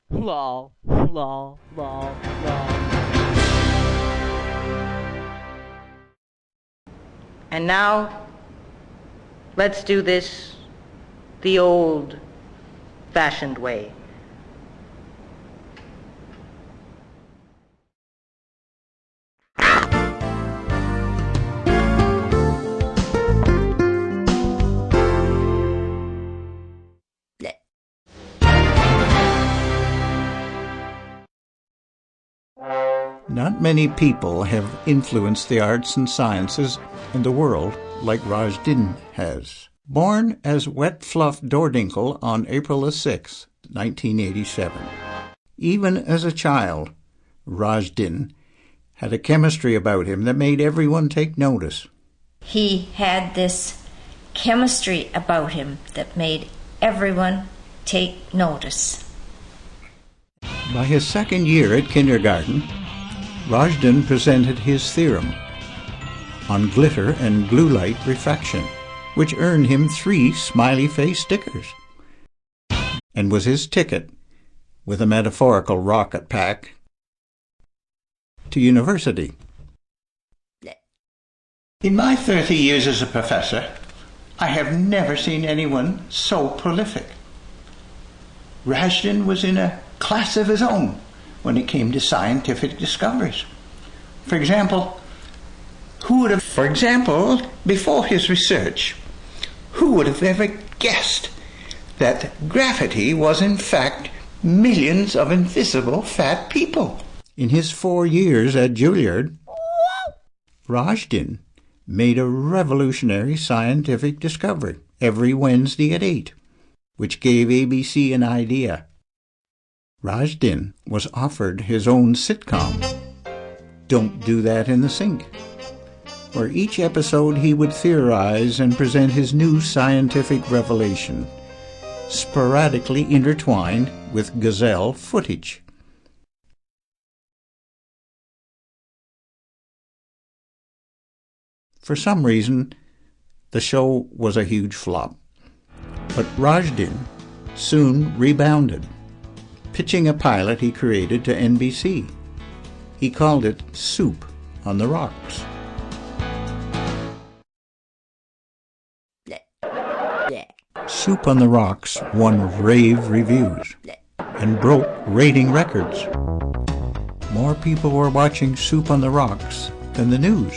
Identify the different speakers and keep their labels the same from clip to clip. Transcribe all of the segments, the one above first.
Speaker 1: Lol, lol, lol, lol.
Speaker 2: And now, let's do this the old-fashioned way.
Speaker 3: Not many people have influenced the arts and sciences in the world like Rajdin has. Born as Wet Fluff Doordinkle on April the 6th, 1987. Even as a child, Rajdin had a chemistry about him that made everyone take notice.
Speaker 4: He had this chemistry about him that made everyone take notice.
Speaker 3: By his second year at kindergarten, Rajdin presented his theorem on glitter and blue light refraction, which earned him 3 smiley face stickers, and was his ticket, with a metaphorical rocket pack, to university. In my 30 years as a professor, I have never seen anyone so prolific. Rajdin was in a class of his own when it came to scientific discoveries. For example, before his research, who would have ever guessed that gravity was in fact millions of invisible fat people? In his 4 years at Juilliard, Rajdin made a revolutionary scientific discovery every Wednesday at 8, which gave ABC an idea. Rajdin was offered his own sitcom, Don't Do That in the Sink, where each episode he would theorize and present his new scientific revelation, sporadically intertwined with gazelle footage. For some reason, the show was a huge flop, but Rajdin soon rebounded, pitching a pilot he created to NBC. He called it Soup on the Rocks. Soup on the Rocks won rave reviews and broke rating records. More people were watching Soup on the Rocks than the news,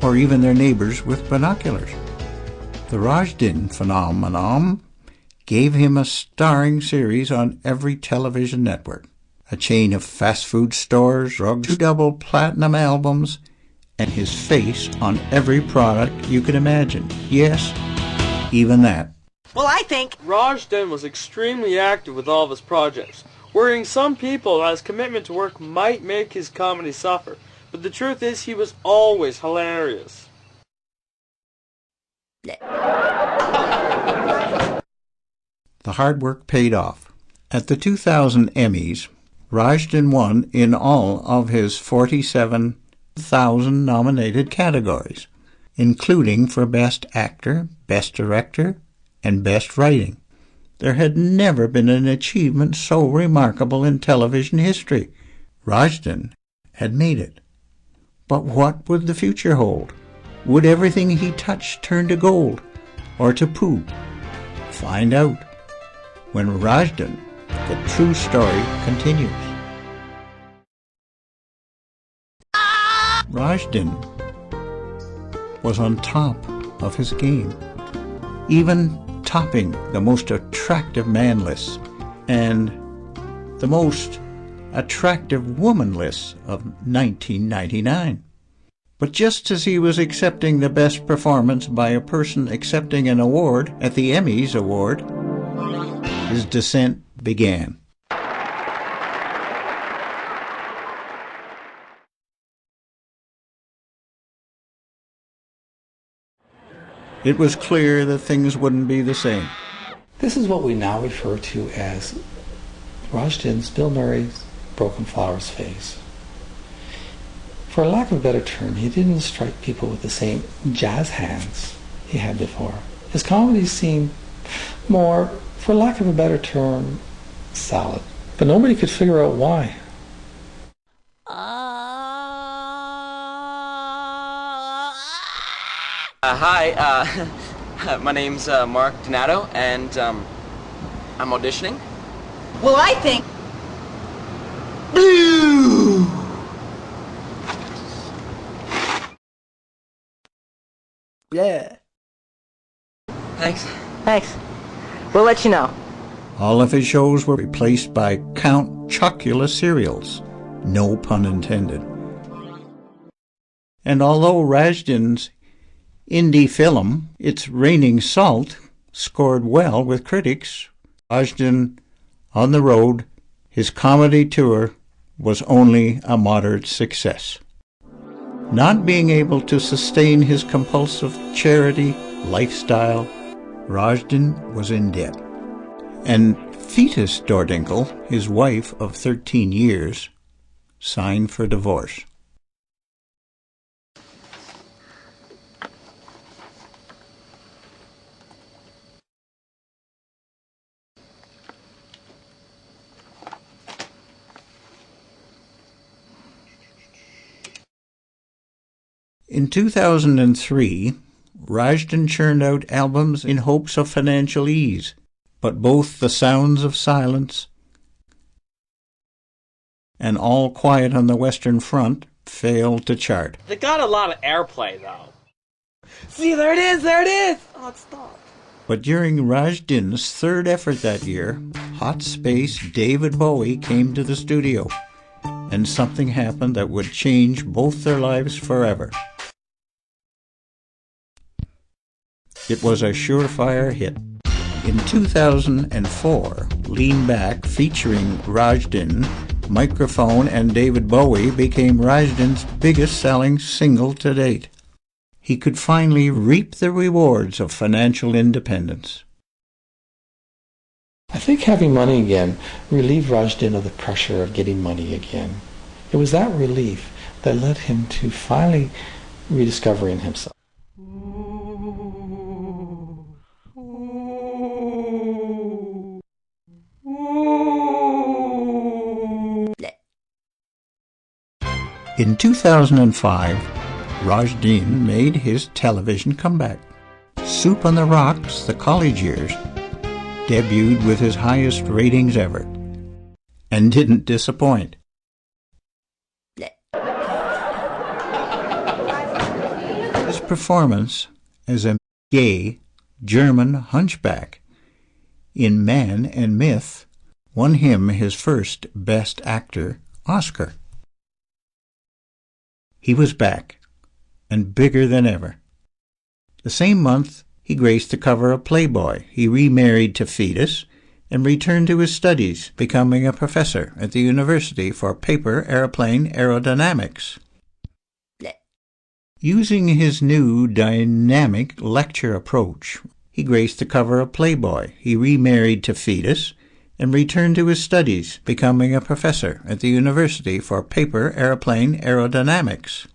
Speaker 3: or even their neighbors with binoculars. The Rajdin phenomenon gave him a starring series on every television network, a chain of fast food stores, drugs, 2 double platinum albums, and his face on every product you could imagine. Yes, even that.
Speaker 5: Well, I think
Speaker 6: Rajdin was extremely active with all of his projects, worrying some people that his commitment to work might make his comedy suffer, but the truth is he was always hilarious.
Speaker 3: The hard work paid off. At the 2000 Emmys, Rajdin won in all of his 47,000 nominated categories, including for Best Actor, Best Director, and Best Writing. There had never been an achievement so remarkable in television history. Rajdin had made it. But what would the future hold? Would everything he touched turn to gold or to poo? Find out when Rajdin, the true story, continues. Rajdin was on top of his game, even topping the most attractive man lists and the most attractive woman lists of 1999. But just as he was accepting the best performance by a person accepting an award at the Emmys Award, his descent began. It was clear that things wouldn't be the same.
Speaker 7: This is what we now refer to as Rajdin's, Bill Murray's, broken flowers phase. For lack of a better term, he didn't strike people with the same jazz hands he had before. His comedies seemed more, for lack of a better term, solid. but nobody could figure out why.
Speaker 5: Hi, my name's Marc Donato, and I'm auditioning.
Speaker 2: Well, I think...
Speaker 1: Yeah.
Speaker 5: Thanks.
Speaker 2: Thanks. We'll let you know.
Speaker 3: All of his shows were replaced by Count Chocula serials. No pun intended. And although Rajdin's indie film, It's Raining Salt, scored well with critics, Rajdin on the road, his comedy tour was only a moderate success. Not being able to sustain his compulsive charity lifestyle, Rajdin was in debt. And Fetus Doordinkle, his wife of 13 years, signed for divorce. In 2003, Rajdin churned out albums in hopes of financial ease, but both The Sounds of Silence and All Quiet on the Western Front failed to chart.
Speaker 6: They got a lot of airplay, though. See, there it is, there it is! Oh, it stopped.
Speaker 3: But during Rajdin's third effort that year, Hot Space David Bowie came to the studio, and something happened that would change both their lives forever. It was a surefire hit. In 2004, Lean Back, featuring Rajdin, Microphone, and David Bowie, became Rajdin's biggest-selling single to date. He could finally reap the rewards of financial independence.
Speaker 7: I think having money again relieved Rajdin of the pressure of getting money again. It was that relief that led him to finally rediscovering himself.
Speaker 3: In 2005, Rajdin made his television comeback. Soup on the Rocks, The College Years, debuted with his highest ratings ever, and didn't disappoint. His performance as a gay German hunchback in Man and Myth won him his first Best Actor Oscar. He was back, and bigger than ever. The same month, he graced the cover of Playboy. He remarried to Fetus and returned to his studies, becoming a professor at the University for Paper Airplane Aerodynamics. Using his new dynamic lecture approach, he graced the cover of Playboy. He remarried to Fetus and returned to his studies, becoming a professor at the University for Paper Airplane Aerodynamics.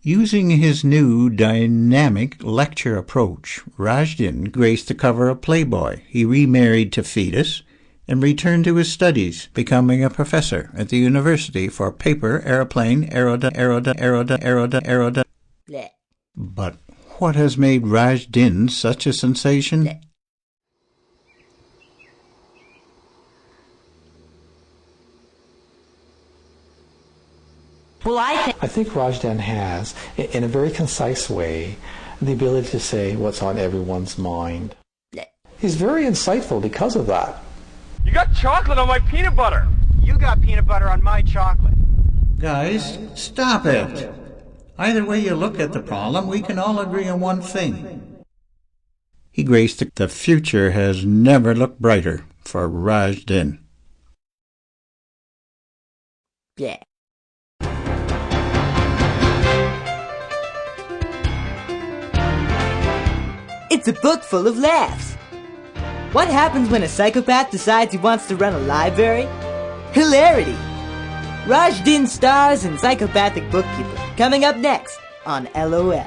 Speaker 3: Using his new dynamic lecture approach, Rajdin graced the cover of Playboy. He remarried to Fetus and returned to his studies, becoming a professor at the University for Paper Airplane Aerodynamics. But what has made Rajdin such a sensation?
Speaker 2: Well,
Speaker 7: I think Rajdin has, in a very concise way, the ability to say what's on everyone's mind. He's very insightful because of that.
Speaker 6: You got chocolate on my peanut butter!
Speaker 8: You got peanut butter on my chocolate.
Speaker 3: Guys, stop it! Either way you look at the problem, we can all agree on one thing. He graced the future has never looked brighter for Rajdin.
Speaker 1: Yeah. It's a book full of laughs. What happens when a psychopath decides he wants to run a library? Hilarity! Rajdin stars in Psychopathic Bookkeeper, coming up next on LOL.